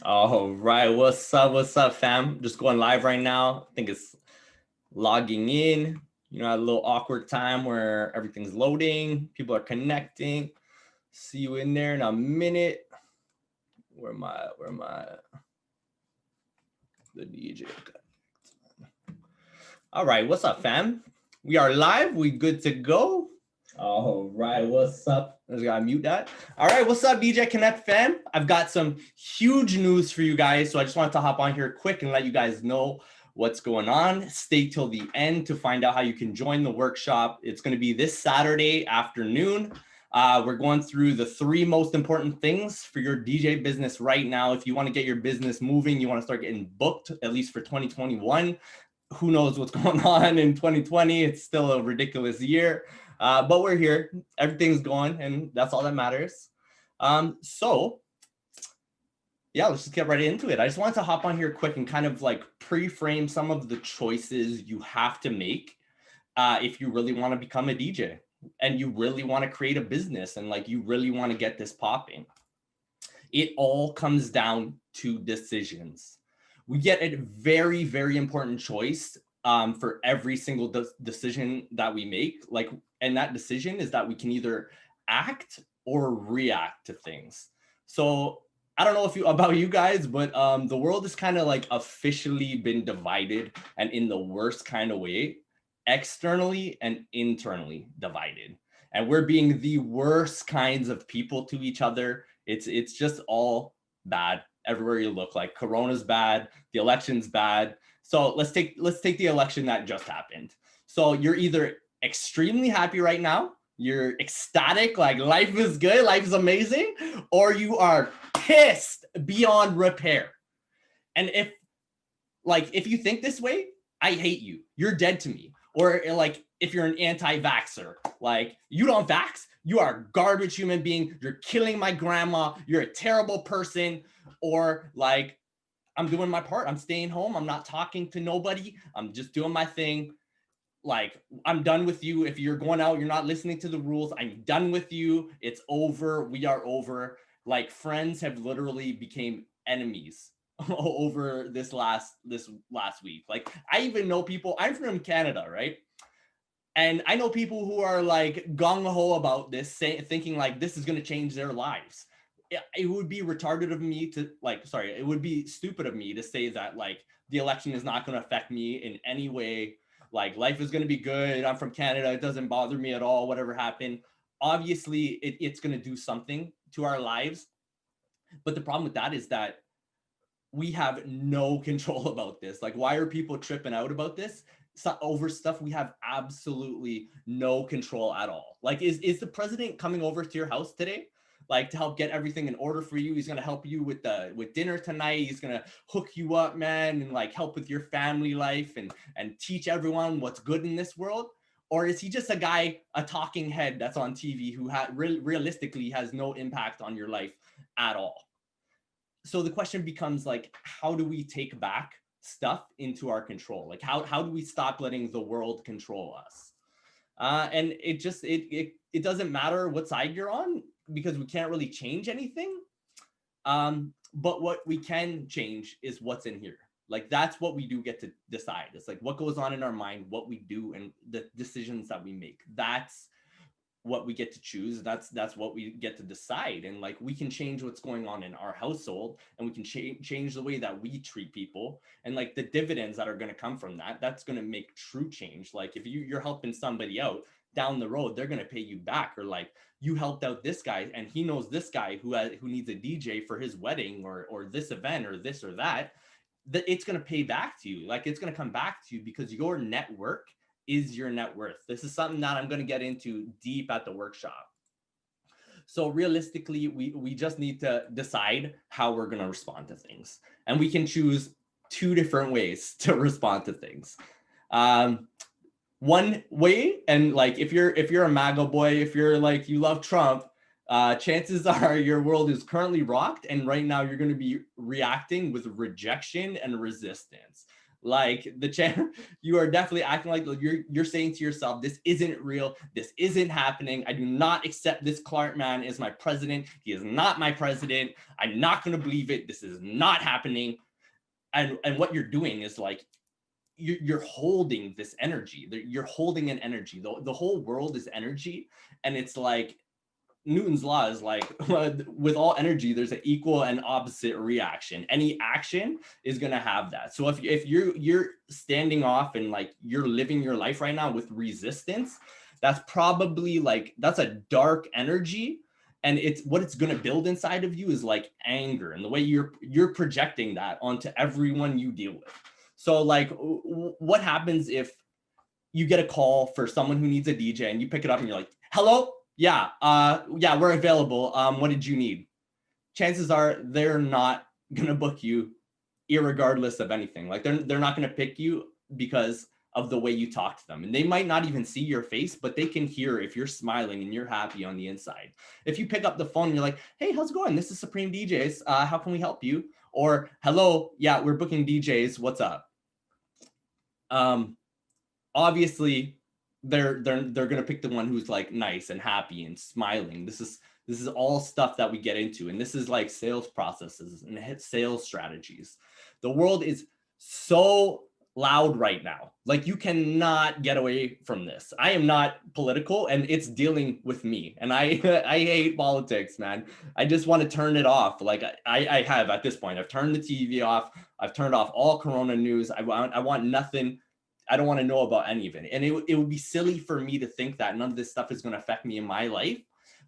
All right, what's up, fam? Just going live right now. I think it's logging in. A little awkward time where everything's loading, people are connecting. See you in there in a minute. Where am I? The DJ. All right, what's up, fam? We are live. We good to go. All right, what's up? I just gotta mute that. All right, what's up, DJ Connect fam? I've got some huge news for you guys, so I just wanted to hop on here quick and let you guys know what's going on. Stay till the end to find out how you can join the workshop. It's going to be this Saturday afternoon. We're going through the 3 most important things for your DJ business right now. If you want to get your business moving, you want to start getting booked, at least for 2021. Who knows what's going on in 2020? It's still a ridiculous year. But we're here, everything's going, and that's all that matters. So yeah, let's just get right into it. I just wanted to hop on here quick and kind of like pre-frame some of the choices you have to make if you really want to become a DJ and you really want to create a business and like you really want to get this popping. It all comes down to decisions. We get a very, very important choice for every single decision that we make. And that decision is that we can either act or react to things. So I don't know about you guys, but the world has kind of like officially been divided, and in the worst kind of way, externally and internally divided. And we're being the worst kinds of people to each other. It's just all bad everywhere you look. Like Corona's bad, the election's bad. So let's take the election that just happened. So you're either extremely happy right now, you're ecstatic, like life is good, life is amazing, or you are pissed beyond repair. And if you think this way, I hate you. You're dead to me. Or like if you're an anti-vaxxer, like you don't vax, you are a garbage human being, you're killing my grandma, you're a terrible person. Or like, I'm doing my part, I'm staying home, I'm not talking to nobody, I'm just doing my thing. Like, I'm done with you. If you're going out, you're not listening to the rules, I'm done with you. It's over. We are over. Like, friends have literally became enemies over this last week. Like, I even know people, I'm from Canada, right? And I know people who are like gung-ho about this, thinking like this is going to change their lives. It would be retarded of me to it would be stupid of me to say that like the election is not going to affect me in any way. Like life is going to be good. I'm from Canada. It doesn't bother me at all. Whatever happened. Obviously, it's going to do something to our lives. But the problem with that is that we have no control about this. Like, why are people tripping out about this? Over stuff we have absolutely no control at all. Like, is the president coming over to your house today? Like, to help get everything in order for you? He's going to help you with dinner tonight. He's going to hook you up, man, and like help with your family life and teach everyone what's good in this world? Or is he just a guy, a talking head that's on TV who realistically has no impact on your life at all? So the question becomes like, how do we take back stuff into our control? Like, how do we stop letting the world control us? And it doesn't matter what side you're on, because we can't really change anything. But what we can change is what's in here. Like, that's what we do get to decide. It's like what goes on in our mind, what we do, and the decisions that we make. That's what we get to choose. That's what we get to decide. And like, we can change what's going on in our household, and we can change the way that we treat people, and like the dividends that are going to come from that's going to make true change. Like, if you're helping somebody out down the road, they're going to pay you back. Or like, you helped out this guy and he knows this guy who needs a DJ for his wedding or this event or this or that it's going to pay back to you. Like, it's going to come back to you, because your network is your net worth. This is something that I'm going to get into deep at the workshop. So realistically, we just need to decide how we're going to respond to things. And we can choose 2 different ways to respond to things. One way, and like if you're a MAGA boy, if you're like you love Trump, chances are your world is currently rocked, and right now you're going to be reacting with rejection and resistance. Like you are definitely acting like you're saying to yourself, this isn't real. This isn't happening. I do not accept this Clark man as my president. He is not my president. I'm not going to believe it. This is not happening. And what you're doing is like, you're holding this energy. You're holding an energy. The whole world is energy. And it's like, Newton's law is like, with all energy, there's an equal and opposite reaction. Any action is going to have that. So if you're standing off and like you're living your life right now with resistance, that's probably like, that's a dark energy. And it's what it's going to build inside of you is like anger, and the way you're projecting that onto everyone you deal with. So like, what happens if you get a call for someone who needs a DJ and you pick it up and you're like, hello? Yeah, we're available. What did you need? Chances are they're not gonna book you irregardless of anything. Like they're not gonna pick you because of the way you talk to them. And they might not even see your face, but they can hear if you're smiling and you're happy on the inside. If you pick up the phone and you're like, hey, how's it going? This is Supreme DJs. How can we help you? Or hello, yeah, we're booking DJs. What's up? Obviously, they're gonna pick the one who's like nice and happy and smiling. This is all stuff that we get into, and this is like sales processes and sales strategies. The world is so loud right now. Like you cannot get away from this. I am not political, and it's dealing with me. And I hate politics, man. I just want to turn it off. Like I have at this point. I've turned the TV off. I've turned off all Corona news. I want nothing. I don't want to know about any of it. And it would be silly for me to think that none of this stuff is going to affect me in my life,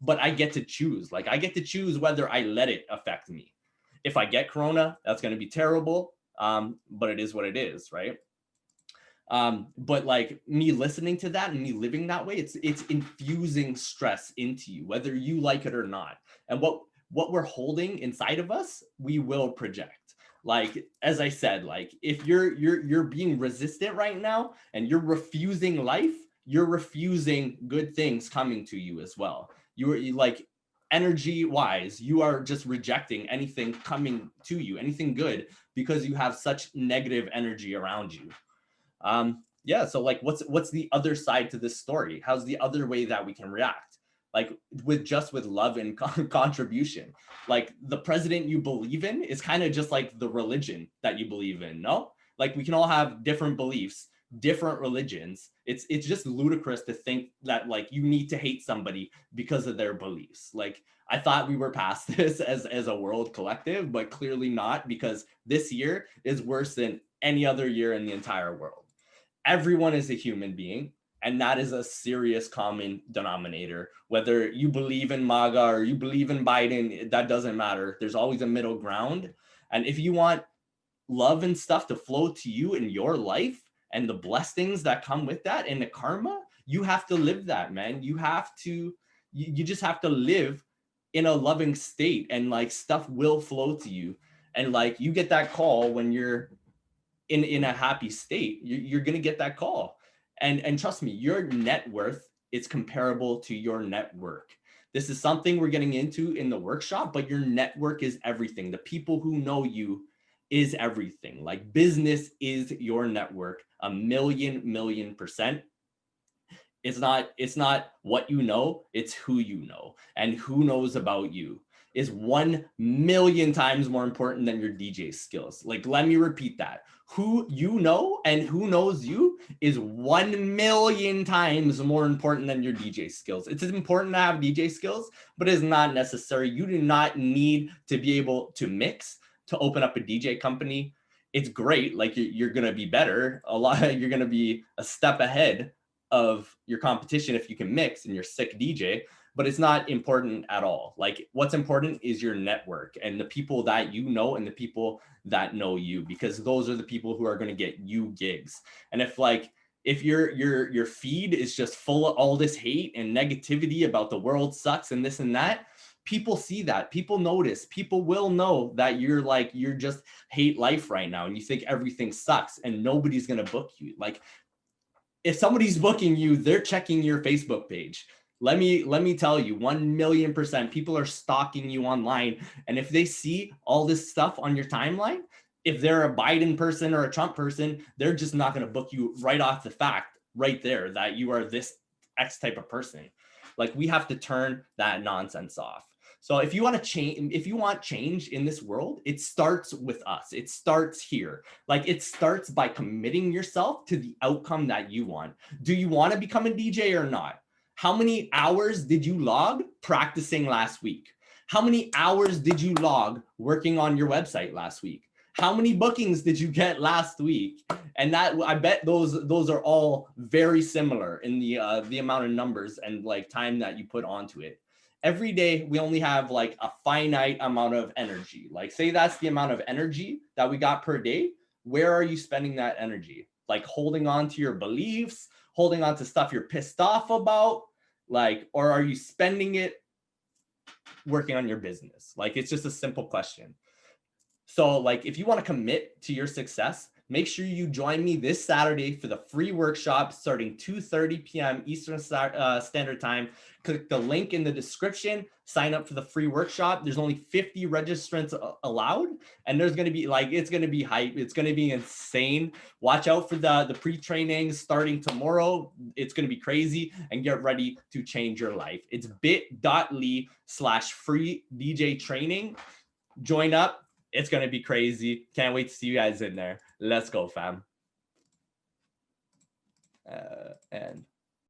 but I get to choose. Like I get to choose whether I let it affect me. If I get Corona, that's going to be terrible. But it is what it is, right? But like me listening to that and me living that way, it's infusing stress into you, whether you like it or not. And what we're holding inside of us, we will project. Like, as I said, like if you're being resistant right now and you're refusing life, you're refusing good things coming to you as well. You like energy wise, you are just rejecting anything coming to you, anything good, because you have such negative energy around you. Yeah, so like what's the other side to this story? How's the other way that we can react? Like with love and contribution. Like the president you believe in is kind of just like the religion that you believe in. No, like we can all have different beliefs, different religions. It's just ludicrous to think that like you need to hate somebody because of their beliefs. Like I thought we were past this as a world collective, but clearly not, because this year is worse than any other year in the entire world. Everyone is a human being. And that is a serious common denominator. Whether you believe in MAGA or you believe in Biden, that doesn't matter. There's always a middle ground. And if you want love and stuff to flow to you in your life and the blessings that come with that and the karma, you have to live that, man. You have to, you just have to live in a loving state, and like stuff will flow to you. And like you get that call when you're in a happy state, you're going to get that call. And trust me, your net worth is comparable to your network. This is something we're getting into in the workshop, but your network is everything. The people who know you is everything. Like business is your network, a million percent. It's not what you know, it's who you know, and who knows about you is 1 million times more important than your DJ skills. Like, let me repeat that. Who you know and who knows you is 1 million times more important than your DJ skills. It's important to have DJ skills, but it's not necessary. You do not need to be able to mix to open up a DJ company. It's great. Like you're going to be better. You're going to be a step ahead of your competition if you can mix and you're sick DJ. But it's not important at all. Like what's important is your network and the people that you know and the people that know you, because those are the people who are going to get you gigs. And if your feed is just full of all this hate and negativity about the world sucks and this and that, people see that, people notice, people will know that you're just hate life right now and you think everything sucks and nobody's going to book you. Like if somebody's booking you, they're checking your Facebook page. Let me tell you, 1 million percent people are stalking you online. And if they see all this stuff on your timeline, if they're a Biden person or a Trump person, they're just not going to book you right off the fact right there that you are this X type of person. Like, we have to turn that nonsense off. So if you want to change, if you want change in this world, it starts with us. It starts here. Like, it starts by committing yourself to the outcome that you want. Do you want to become a DJ or not? How many hours did you log practicing last week? How many hours did you log working on your website last week? How many bookings did you get last week? And that, I bet those are all very similar in the amount of numbers and like time that you put onto it. Every day we only have like a finite amount of energy. Like, say that's the amount of energy that we got per day. Where are you spending that energy? Like, holding on to your beliefs, holding on to stuff you're pissed off about, like, or are you spending it working on your business? Like, it's just a simple question. So like, if you want to commit to your success, make sure you join me this Saturday for the free workshop starting 2:30 p.m. Eastern Standard Time. Click the link in the description, sign up for the free workshop. There's only 50 registrants allowed, and there's going to be like, it's going to be hype. It's going to be insane. Watch out for the pre-training starting tomorrow. It's going to be crazy, and get ready to change your life. It's bit.ly/free DJ training. Join up. It's going to be crazy. Can't wait to see you guys in there. Let's go, fam. And